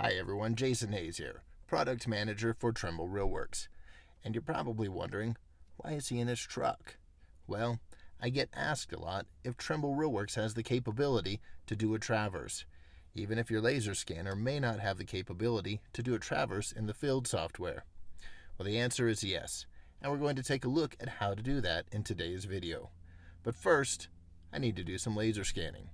Hi everyone, Jason Hayes here, Product Manager for Trimble RealWorks. And you're probably wondering, why is he in his truck? Well, I get asked a lot if Trimble RealWorks has the capability to do a traverse, even if your laser scanner may not have the capability to do a traverse in the field software. Well, the answer is yes, and we're going to take a look at how to do that in today's video. But first, I need to do some laser scanning.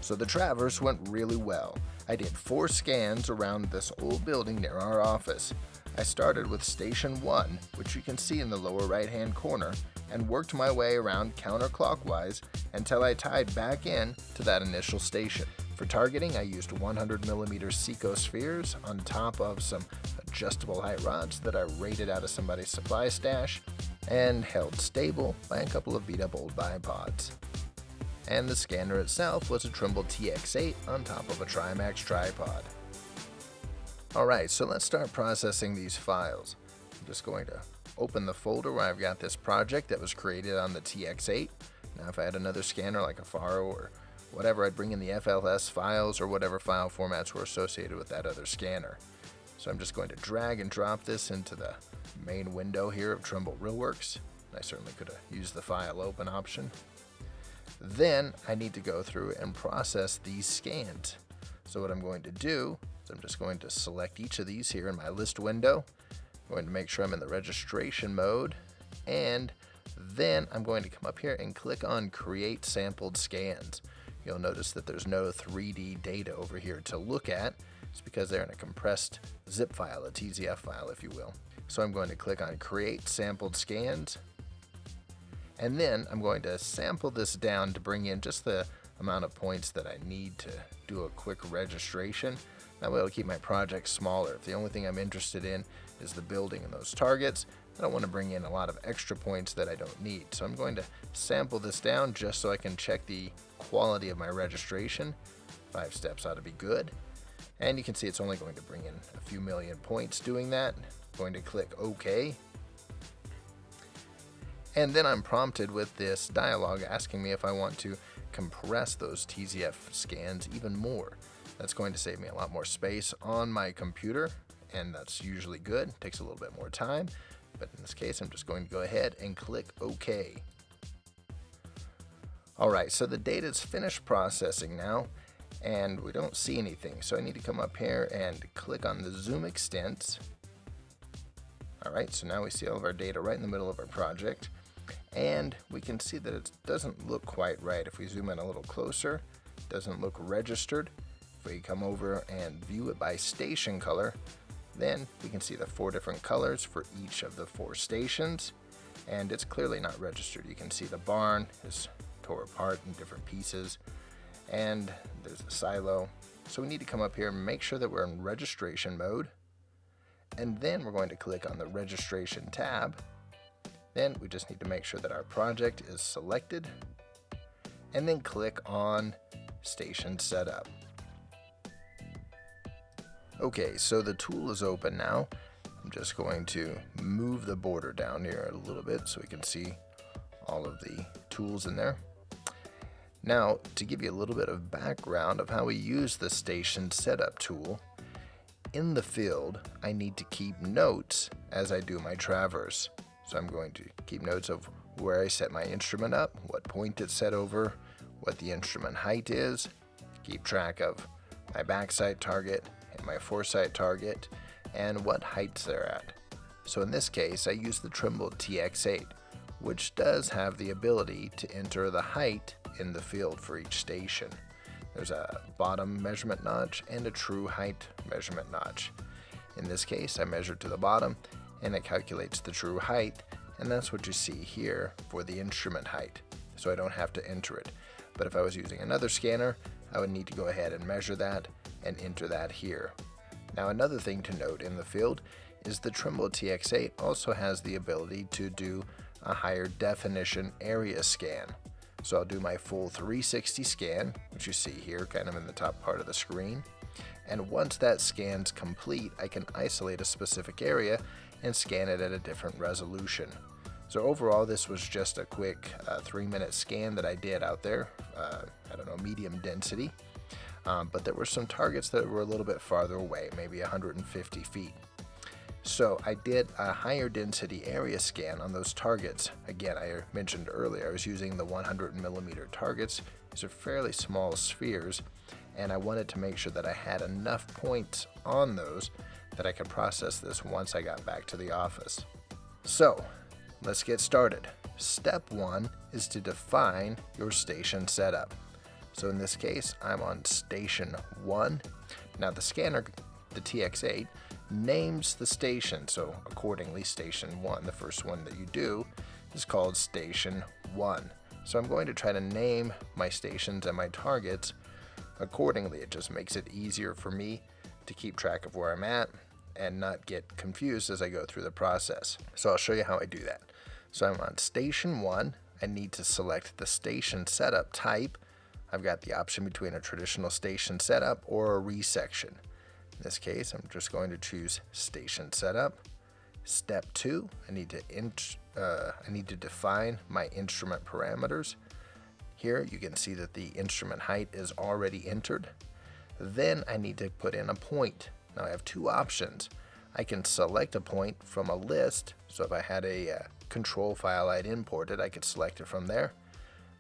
So the traverse went really well. I did 4 scans around this old building near our office. I started with Station 1, which you can see in the lower right hand corner, and worked my way around counterclockwise until I tied back in to that initial station. For targeting, I used 100mm Seco spheres on top of some adjustable height rods that I raided out of somebody's supply stash and held stable by a couple of beat up old bipods. And the scanner itself was a Trimble TX8 on top of a Trimax tripod. Alright, so let's start processing these files. I'm just going to open the folder where I've got this project that was created on the TX8. Now if I had another scanner like a Faro or whatever, I'd bring in the FLS files or whatever file formats were associated with that other scanner. So I'm just going to drag and drop this into the main window here of Trimble RealWorks. I certainly could have used the file open option. Then I need to go through and process these scans. So what I'm going to do is I'm just going to select each of these here in my list window. I'm going to make sure I'm in the registration mode, and then I'm going to come up here and click on Create Sampled Scans. You'll notice that there's no 3D data over here to look at. It's because they're in a compressed zip file, a TZF file if you will. So I'm going to click on Create Sampled Scans. And then I'm going to sample this down to bring in just the amount of points that I need to do a quick registration. That way it'll keep my project smaller. If the only thing I'm interested in is the building and those targets, I don't want to bring in a lot of extra points that I don't need. So I'm going to sample this down just so I can check the quality of my registration. 5 steps ought to be good. And you can see it's only going to bring in a few million points doing that. I'm going to click OK. And then I'm prompted with this dialog asking me if I want to compress those TZF scans even more. That's going to save me a lot more space on my computer, and that's usually good. It takes a little bit more time, but in this case I'm just going to go ahead and click OK. Alright, so the data's finished processing now, and we don't see anything, so I need to come up here and click on the zoom extents. Alright, so now we see all of our data right in the middle of our project. And we can see that it doesn't look quite right. If we zoom in a little closer, it doesn't look registered. If we come over and view it by station color, then we can see the 4 different colors for each of the 4 stations, and it's clearly not registered. You can see the barn is tore apart in different pieces, and there's a silo. So we need to come up here and make sure that we're in registration mode, and then we're going to click on the registration tab. Then we just need to make sure that our project is selected, and then click on Station Setup. Okay, so the tool is open now. I'm just going to move the border down here a little bit so we can see all of the tools in there. Now, to give you a little bit of background of how we use the Station Setup tool, in the field, I need to keep notes as I do my traverse. So I'm going to keep notes of where I set my instrument up, what point it's set over, what the instrument height is, keep track of my backside target and my foresight target, and what heights they're at. So in this case, I use the Trimble TX8, which does have the ability to enter the height in the field for each station. There's a bottom measurement notch and a true height measurement notch. In this case, I measured to the bottom, and it calculates the true height, and that's what you see here for the instrument height, so I don't have to enter it. But if I was using another scanner, I would need to go ahead and measure that and enter that here. Now another thing to note in the field is the Trimble TX8 also has the ability to do a higher definition area scan. So I'll do my full 360 scan, which you see here kind of in the top part of the screen. And once that scan's complete, I can isolate a specific area and scan it at a different resolution. So overall, this was just a quick 3-minute scan that I did out there, medium density. But there were some targets that were a little bit farther away, maybe 150 feet. So I did a higher density area scan on those targets. Again, I mentioned earlier I was using the 100 millimeter targets. These are fairly small spheres, and I wanted to make sure that I had enough points on those that I could process this once I got back to the office. So let's get started. Step 1 is to define your station setup. So in this case, I'm on station 1. Now the scanner, the TX8, names the station, so accordingly station 1, the first one that you do, is called station 1. So I'm going to try to name my stations and my targets accordingly. It just makes it easier for me to keep track of where I'm at and not get confused as I go through the process. So I'll show you how I do that. So I'm on station 1. I need to select the station setup type. I've got the option between a traditional station setup or a resection. In this case, I'm just going to choose station setup. Step 2, I need to define my instrument parameters. Here you can see that the instrument height is already entered. Then I need to put in a point. Now I have two options. I can select a point from a list. So if I had a control file I'd imported, I could select it from there.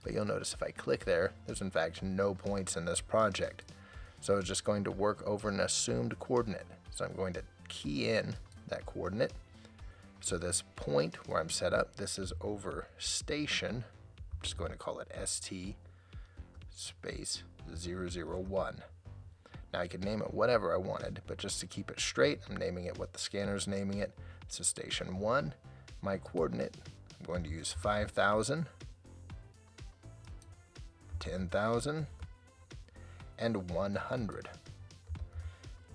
But you'll notice if I click there, there's in fact no points in this project. So it's just going to work over an assumed coordinate. So I'm going to key in that coordinate. So this point where I'm set up, this is over station. I'm just going to call it ST space 001. Now I could name it whatever I wanted, but just to keep it straight, I'm naming it what the scanner's naming it. This is station 1. My coordinate, I'm going to use 5,000, 10,000, and 100.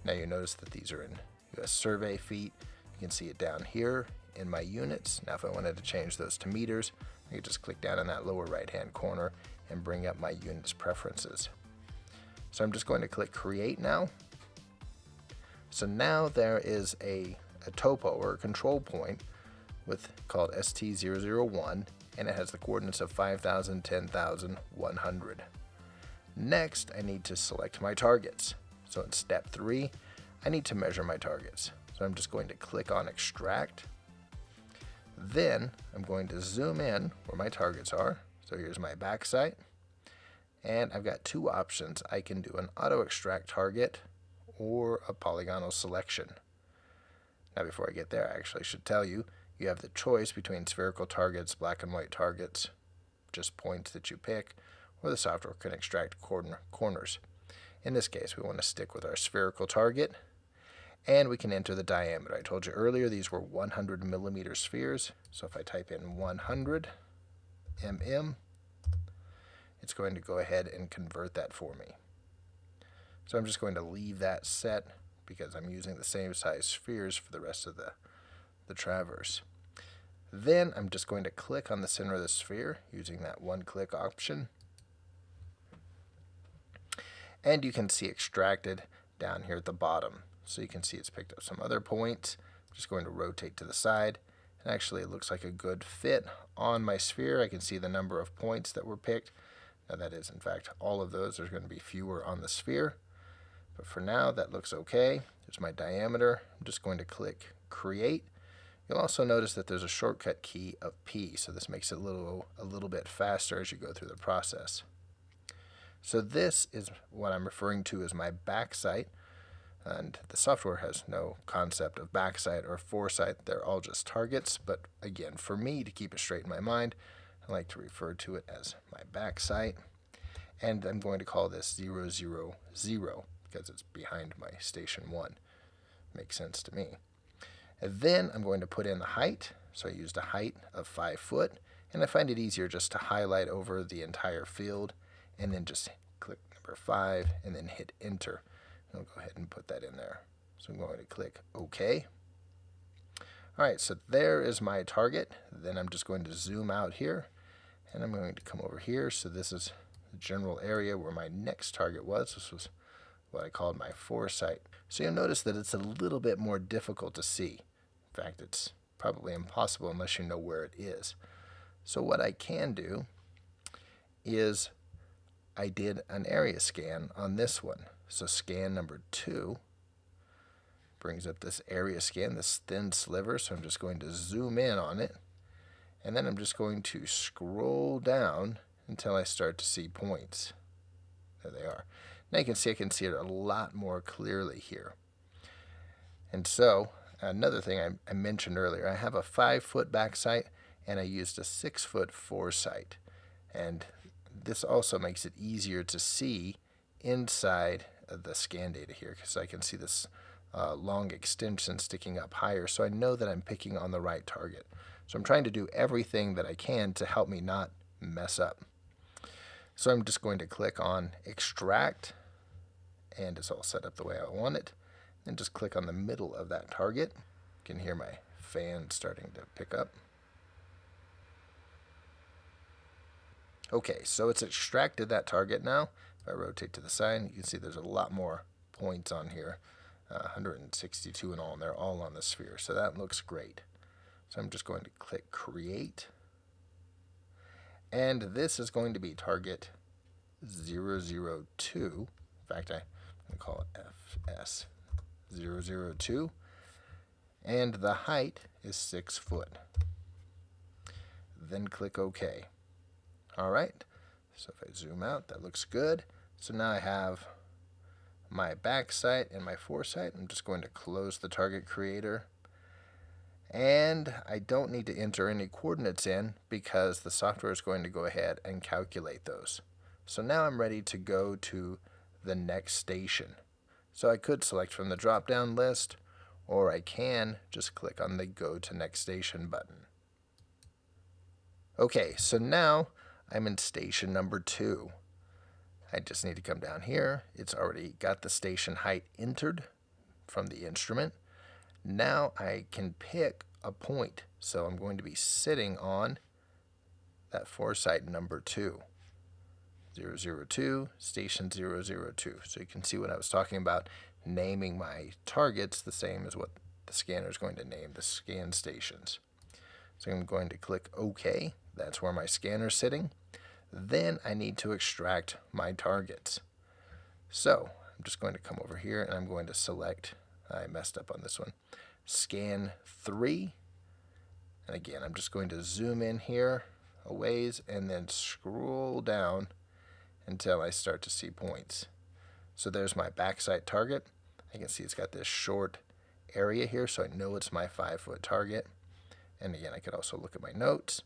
Now you notice that these are in US survey feet. You can see it down here in my units. Now if I wanted to change those to meters, I could just click down in that lower right hand corner and bring up my units preferences. So I'm just going to click create now. So now there is a topo or a control point called ST001, and it has the coordinates of 5,000, 10,000, 100. Next, I need to select my targets. So in step 3, I need to measure my targets. So I'm just going to click on extract. Then I'm going to zoom in where my targets are. So here's my back sight. And I've got two options. I can do an auto extract target or a polygonal selection. Now before I get there, I actually should tell you, you have the choice between spherical targets, black and white targets, just points that you pick, or the software can extract corners. In this case, we want to stick with our spherical target, and we can enter the diameter. I told you earlier these were 100 millimeter spheres, so if I type in 100 mm, it's going to go ahead and convert that for me. So I'm just going to leave that set because I'm using the same size spheres for the rest of the traverse. Then I'm just going to click on the center of the sphere using that one-click option. And you can see extracted down here at the bottom. So you can see it's picked up some other points. I'm just going to rotate to the side. And actually it looks like a good fit on my sphere. I can see the number of points that were picked. Now that is in fact all of those. There's going to be fewer on the sphere. But for now that looks okay. There's my diameter. I'm just going to click create. You'll also notice that there's a shortcut key of P, so this makes it a little bit faster as you go through the process. So this is what I'm referring to as my back sight, and the software has no concept of back sight or foresight. They're all just targets, but again, for me to keep it straight in my mind, I like to refer to it as my back sight, and I'm going to call this 000 because it's behind my station 1. Makes sense to me. And then I'm going to put in the height. So I used a height of 5 foot, and I find it easier just to highlight over the entire field and then just click number 5 and then hit enter. And I'll go ahead and put that in there. So I'm going to click OK. Alright, so there is my target. Then I'm just going to zoom out here, and I'm going to come over here. So this is the general area where my next target was. This was what I called my foresight. So you'll notice that it's a little bit more difficult to see. In fact, it's probably impossible unless you know where it is. So what I can do is I did an area scan on this one. So scan number 2 brings up this area scan, this thin sliver. So I'm just going to zoom in on it. And then I'm just going to scroll down until I start to see points. There they are. Now you can see I can see it a lot more clearly here. And so another thing I mentioned earlier, I have a 5-foot back sight and I used a 6-foot foresight. And this also makes it easier to see inside of the scan data here because I can see this long extension sticking up higher, so I know that I'm picking on the right target. So I'm trying to do everything that I can to help me not mess up. So I'm just going to click on Extract, and it's all set up the way I want it. And just click on the middle of that target. You can hear my fan starting to pick up. Okay, so it's extracted that target now. If I rotate to the side, you can see there's a lot more points on here. 162 in all, and they're all on the sphere. So that looks great. So I'm just going to click Create. And this is going to be target 002. In fact, I'm going to call it FS 002. And the height is 6 foot. Then click OK. Alright, so if I zoom out, that looks good. So now I have my back sight and my foresight. I'm just going to close the target creator. And I don't need to enter any coordinates in because the software is going to go ahead and calculate those. So now I'm ready to go to the next station. So I could select from the drop-down list, or I can just click on the Go to Next Station button. Okay, so now I'm in station number 2. I just need to come down here. It's already got the station height entered from the instrument. Now I can pick a point. So I'm going to be sitting on that foresight number 2. 002, station 002. So you can see what I was talking about, naming my targets the same as what the scanner is going to name the scan stations. So I'm going to click OK. That's where my scanner is sitting. Then I need to extract my targets. So I'm just going to come over here and I'm going to select, I messed up on this one, scan 3. And again, I'm just going to zoom in here a ways and then scroll down until I start to see points. So there's my backside target. I can see it's got this short area here, so I know it's my 5-foot target. And again, I could also look at my notes.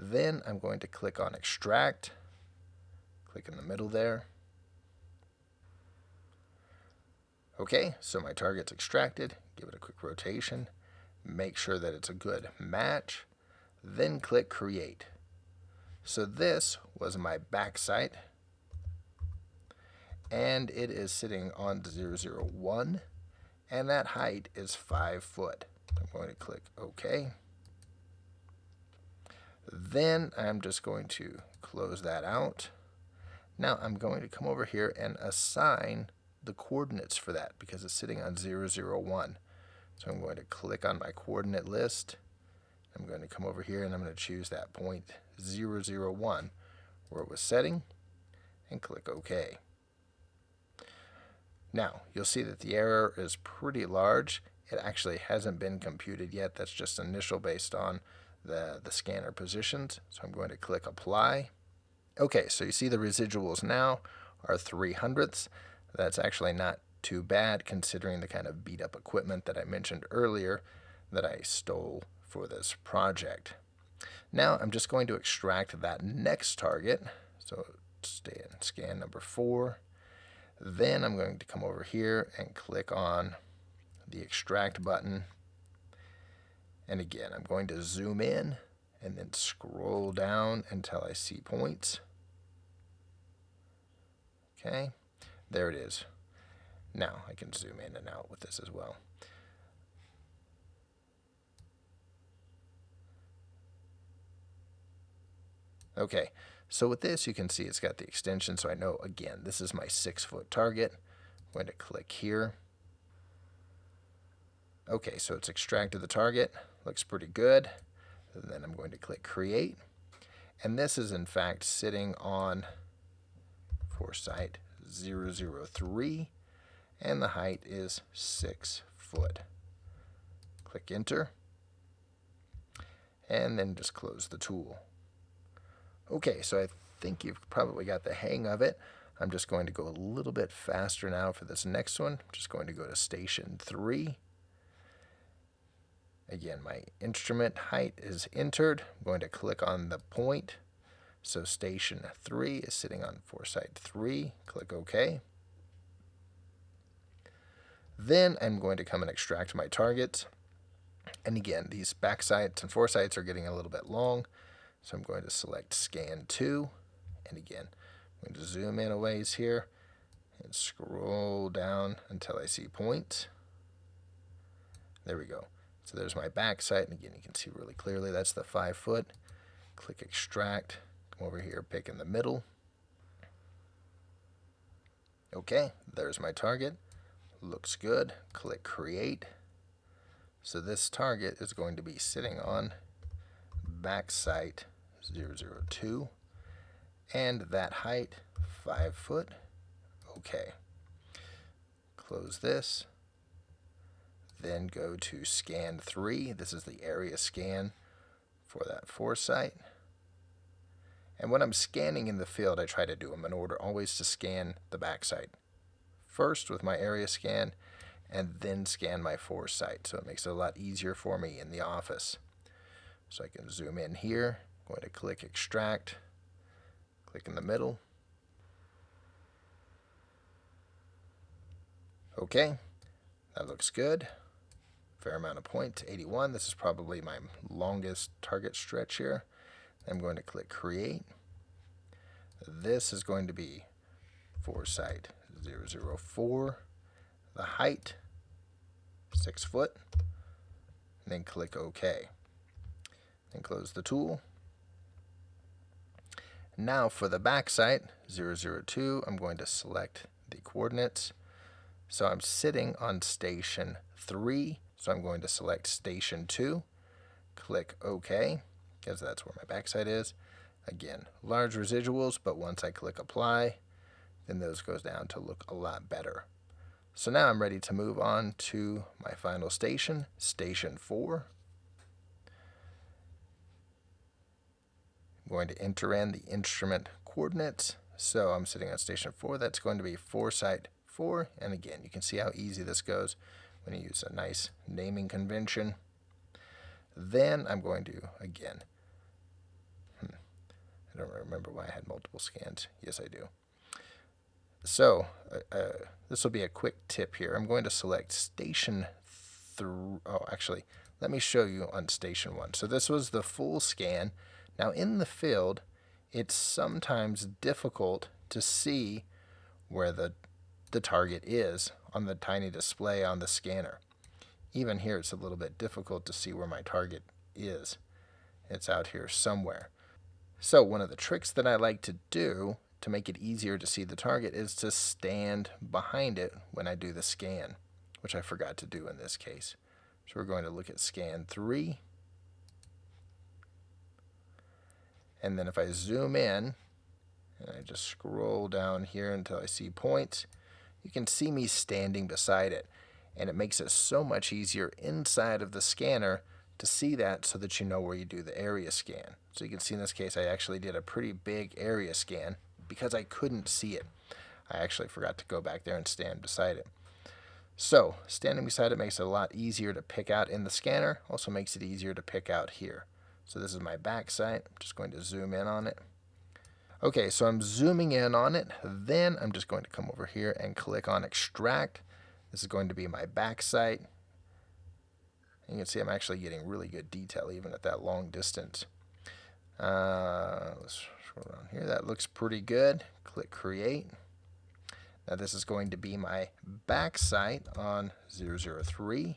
Then I'm going to click on Extract, click in the middle there. Okay, so my target's extracted. Give it a quick rotation. Make sure that it's a good match. Then click Create. So this was my back sight, and it is sitting on 001, and that height is 5 foot. I'm going to click OK. Then I'm just going to close that out. Now I'm going to come over here and assign the coordinates for that because it's sitting on 001. So I'm going to click on my coordinate list. I'm going to come over here and I'm going to choose that point 001 where it was setting and click OK. Now you'll see that the error is pretty large. It actually hasn't been computed yet. That's just initial based on the scanner positions. So I'm going to click Apply. Okay, so you see the residuals now are 3/100ths. That's actually not too bad considering the kind of beat up equipment that I mentioned earlier that I stole for this project. Now I'm just going to extract that next target. So stay in scan number 4. Then I'm going to come over here and click on the Extract button. And again, I'm going to zoom in and then scroll down until I see points. Okay, there it is. Now I can zoom in and out with this as well. Okay, so with this you can see it's got the extension, so I know again this is my 6-foot target. I'm going to click here. Okay, so it's extracted the target. Looks pretty good. And then I'm going to click create. And this is in fact sitting on foresight 003, and the height is 6 foot. Click enter, and then just close the tool. Okay, so I think you've probably got the hang of it. I'm just going to go a little bit faster now for this next one. I'm just going to go to station 3. Again, my instrument height is entered. I'm going to click on the point. So station 3 is sitting on foresight 3. Click OK. Then I'm going to come and extract my targets. And again, these back sights and foresights are getting a little bit long. So I'm going to select scan 2. And again, I'm going to zoom in a ways here and scroll down until I see points. There we go. So there's my back sight. And again, you can see really clearly that's the 5 foot. Click extract. Come over here, pick in the middle. Okay, there's my target. Looks good. Click create. So this target is going to be sitting on back sight 002, and that height 5 foot. Okay. Close this. Then go to scan 3. This is the area scan for that foresight. And when I'm scanning in the field, I try to do them in order, always to scan the backside first with my area scan, and then scan my foresight. So it makes it a lot easier for me in the office. So I can zoom in here. I'm going to click extract, click in the middle. Okay, that looks good. Fair amount of points, 81. This is probably my longest target stretch here. I'm going to click create. This is going to be foresight 004. The height 6 foot. And then click OK. Then close the tool. Now for the back sight 002, I'm going to select the coordinates. So I'm sitting on station 3. So I'm going to select station 2. Click OK, because that's where my backside is. Again, large residuals, but once I click apply, then those goes down to look a lot better. So now I'm ready to move on to my final station, station 4. I'm going to enter in the instrument coordinates. So I'm sitting on station 4. That's going to be foresight 4. And again, you can see how easy this goes when you use a nice naming convention. Then I'm going to, again, I don't remember why I had multiple scans. Yes, I do. So this will be a quick tip here. I'm going to select station 3. Oh, actually, let me show you on station 1. So this was the full scan. Now in the field, it's sometimes difficult to see where the target is on the tiny display on the scanner. Even here, it's a little bit difficult to see where my target is. It's out here somewhere. So one of the tricks that I like to do to make it easier to see the target is to stand behind it when I do the scan, which I forgot to do in this case. So we're going to look at scan 3. And then if I zoom in, and I just scroll down here until I see points, you can see me standing beside it. And it makes it so much easier inside of the scanner to see that so that you know where you do the area scan. So you can see in this case I actually did a pretty big area scan because I couldn't see it. I actually forgot to go back there and stand beside it. So standing beside it makes it a lot easier to pick out in the scanner, also makes it easier to pick out here. So this is my back sight. I'm just going to zoom in on it. Okay, so I'm zooming in on it. Then I'm just going to come over here and click on extract. This is going to be my back sight. You can see I'm actually getting really good detail even at that long distance. Let's scroll down here. That looks pretty good. Click create. Now this is going to be my back sight on 003,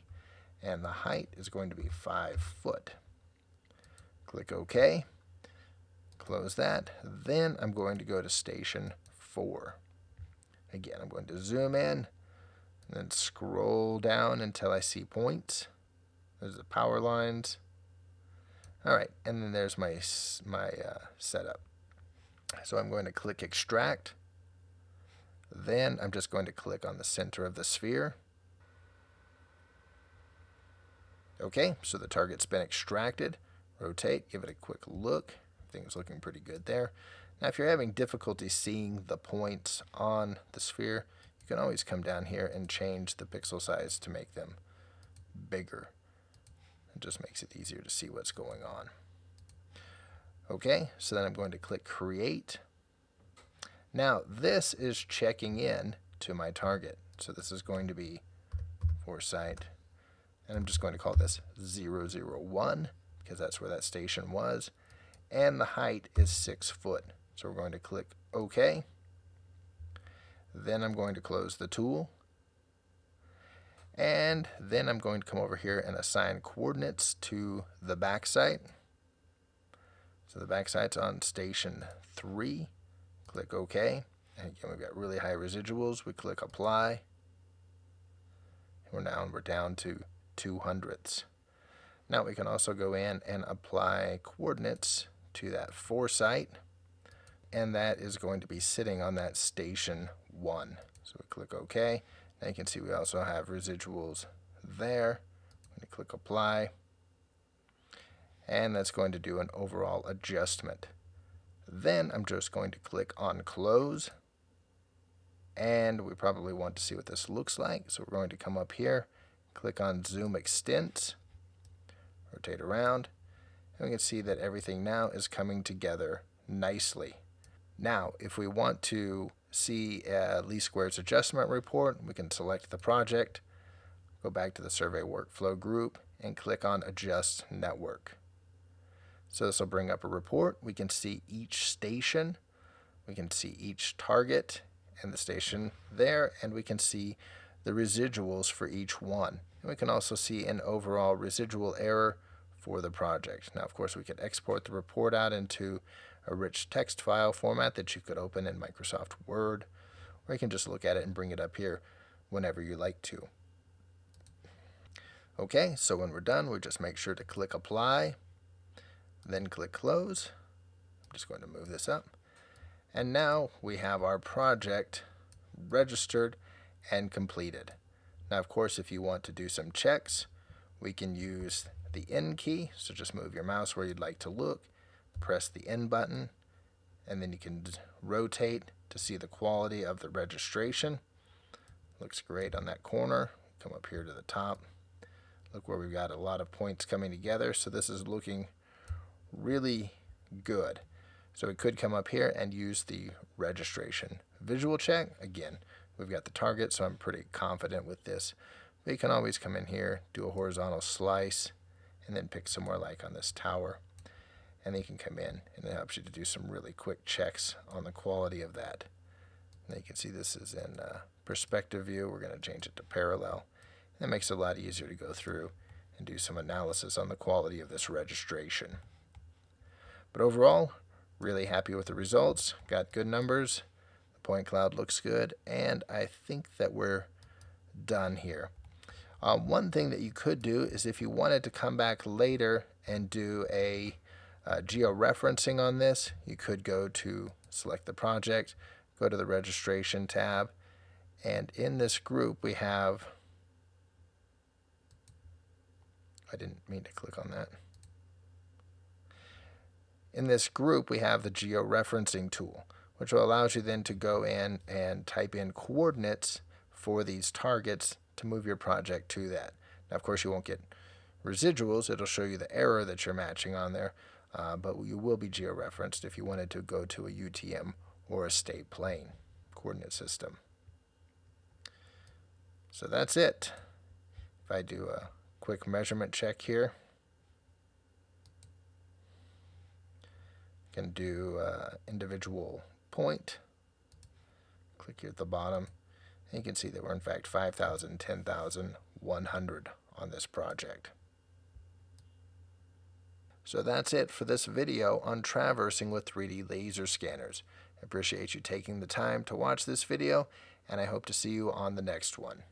and the height is going to be 5 foot. Click OK. Close that. Then I'm going to go to station 4. Again, I'm going to zoom in. and then scroll down until I see points. There's the power lines. All right, and then there's my setup. So I'm going to click extract. Then I'm just going to click on the center of the sphere. Okay, so the target's been extracted. Rotate, give it a quick look. Everything's looking pretty good there. Now if you're having difficulty seeing the points on the sphere, you can always come down here and change the pixel size to make them bigger. It just makes it easier to see what's going on. Okay, so then I'm going to click create. Now this is checking in to my target. So this is going to be foresight. And I'm just going to call this 001 because that's where that station was. And the height is 6 foot. So we're going to click OK. Then I'm going to close the tool. And then I'm going to come over here and assign coordinates to the backsite. So the backsite's on station 3. Click OK. And again, we've got really high residuals. We click apply. And we're down to 2/100ths. Now we can also go in and apply coordinates to that foresight, and that is going to be sitting on that station 1. So we click OK. Now you can see we also have residuals there. I'm going to click apply, and that's going to do an overall adjustment. Then I'm just going to click on close, and we probably want to see what this looks like. So we're going to come up here, click on zoom extent, rotate around, and we can see that everything now is coming together nicely. Now, if we want to see a least squares adjustment report, we can select the project, go back to the survey workflow group, and click on adjust network. So this will bring up a report. We can see each station, we can see each target and the station there, and we can see the residuals for each one. And we can also see an overall residual error for the project. Now, of course, we could export the report out into a rich text file format that you could open in Microsoft Word, or you can just look at it and bring it up here whenever you like to. Okay, so when we're done, we just make sure to click apply, then click close. I'm just going to move this up. And now we have our project registered and completed. Now, of course, if you want to do some checks, we can use the N key. So just move your mouse where you'd like to look, press the N button, and then you can rotate to see the quality of the registration. Looks great on that corner. Come up here to the top. Look where we've got a lot of points coming together. So this is looking really good. So we could come up here and use the registration visual check. Again, we've got the target, so I'm pretty confident with this. But you can always come in here, do a horizontal slice, and then pick somewhere like on this tower. And then you can come in, and it helps you to do some really quick checks on the quality of that. And you can see this is in perspective view. We're going to change it to parallel. That makes it a lot easier to go through and do some analysis on the quality of this registration. But overall, really happy with the results. Got good numbers. The point cloud looks good, and I think that we're done here. One thing that you could do is if you wanted to come back later and do a geo-referencing on this, you could go to select the project, go to the registration tab, and in this group we have, I didn't mean to click on that. In this group we have the Geo Referencing Tool, which allows you then to go in and type in coordinates for these targets to move your project to that. Now, of course, you won't get residuals. It'll show you the error that you're matching on there, but you will be georeferenced if you wanted to go to a UTM or a state plane coordinate system. So that's it. If I do a quick measurement check here, I can do individual point. Click here at the bottom. And you can see that we're in fact 5,000, 10,100 on this project. So that's it for this video on traversing with 3D laser scanners. I appreciate you taking the time to watch this video, and I hope to see you on the next one.